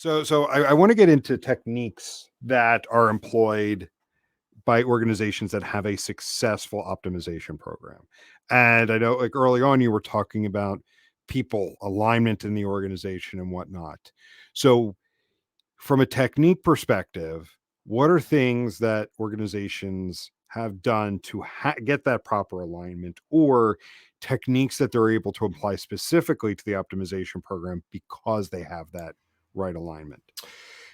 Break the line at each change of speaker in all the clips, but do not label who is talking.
So I want to get into techniques that are employed by organizations that have a successful optimization program. And I know, like early on, you were talking about people alignment in the organization and whatnot. So, from a technique perspective, what are things that organizations have done to get that proper alignment, or techniques that they're able to apply specifically to the optimization program because they have that right alignment?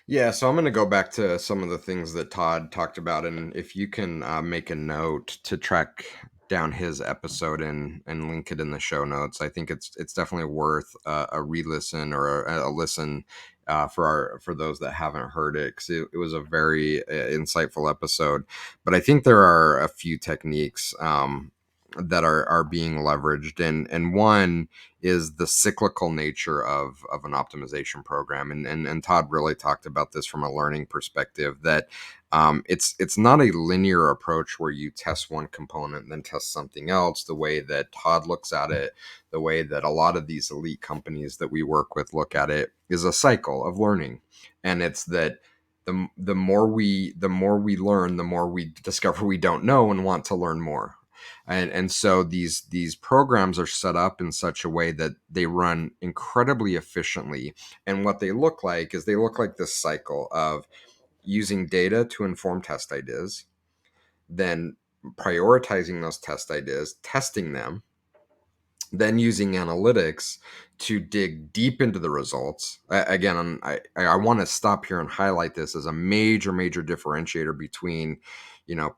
Yeah, so I'm going to go back to some of the things that Todd talked about, and if you can make a note to track down his episode and link it in the show notes, I think it's definitely worth a re-listen or a listen for those that haven't heard it, because it was a very insightful episode. But I think there are a few techniques that are being leveraged, and one is the cyclical nature of an optimization program. And Todd really talked about this from a learning perspective, that it's not a linear approach where you test one component and then test something else. The way that Todd looks at it, the way that a lot of these elite companies that we work with look at it, is a cycle of learning. And it's that the more we learn, the more we discover we don't know and want to learn more. And so these programs are set up in such a way that they run incredibly efficiently. And what they look like is they look like this cycle of using data to inform test ideas, then prioritizing those test ideas, testing them, then using analytics to dig deep into the results. Again, I want to stop here and highlight this as a major differentiator between,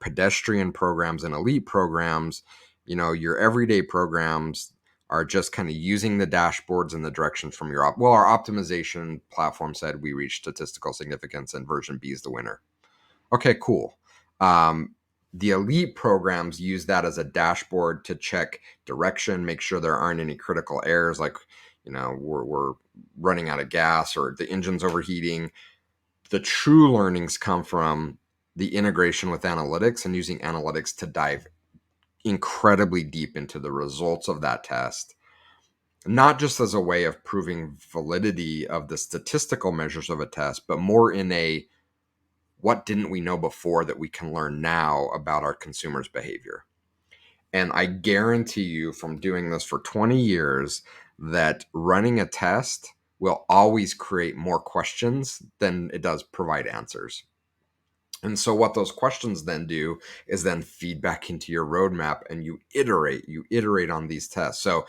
pedestrian programs and elite programs. Your everyday programs are just kind of using the dashboards and the directions from your our optimization platform said we reached statistical significance and version B is the winner. Okay, cool. The elite programs use that as a dashboard to check direction, make sure there aren't any critical errors, like, we're running out of gas or the engine's overheating. The true learnings come from the integration with analytics and using analytics to dive incredibly deep into the results of that test, not just as a way of proving validity of the statistical measures of a test, but more in a what didn't we know before that we can learn now about our consumers' behavior. And I guarantee you from doing this for 20 years that running a test will always create more questions than it does provide answers. And so what those questions then do is then feed back into your roadmap, and you iterate on these tests. So,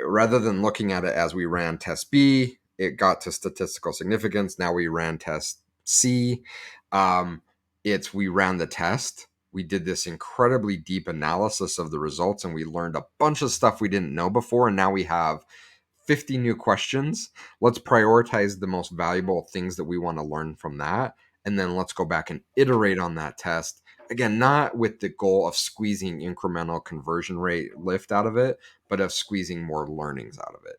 rather than looking at it as we ran test B, it got to statistical significance. Now we ran test C. It's we ran the test. We did this incredibly deep analysis of the results, and we learned a bunch of stuff we didn't know before. And now we have 50 new questions. Let's prioritize the most valuable things that we want to learn from that. And then let's go back and iterate on that test. Again, not with the goal of squeezing incremental conversion rate lift out of it, but of squeezing more learnings out of it.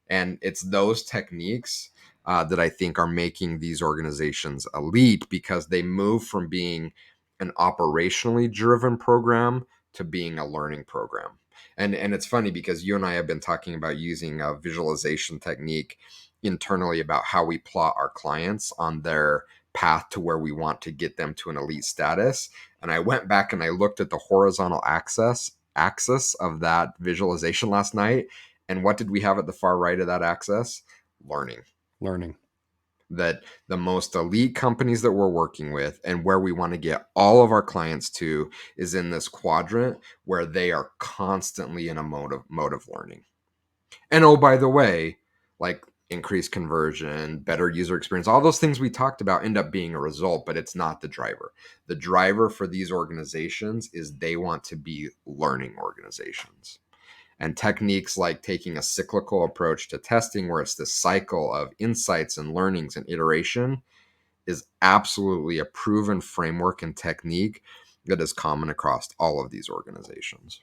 And it's those techniques that I think are making these organizations elite, because they move from being an operationally driven program to being a learning program. And it's funny because you and I have been talking about using a visualization technique internally about how we plot our clients on their path to where we want to get them to an elite status. And I went back and I looked at the horizontal axis of that visualization last night. And what did we have at the far right of that axis? Learning.
Learning.
That the most elite companies that we're working with and where we want to get all of our clients to is in this quadrant where they are constantly in a mode of learning. And oh, by the way, like increased conversion, better user experience, all those things we talked about end up being a result, but it's not the driver. The driver for these organizations is they want to be learning organizations. And techniques like taking a cyclical approach to testing, where it's this cycle of insights and learnings and iteration, is absolutely a proven framework and technique that is common across all of these organizations.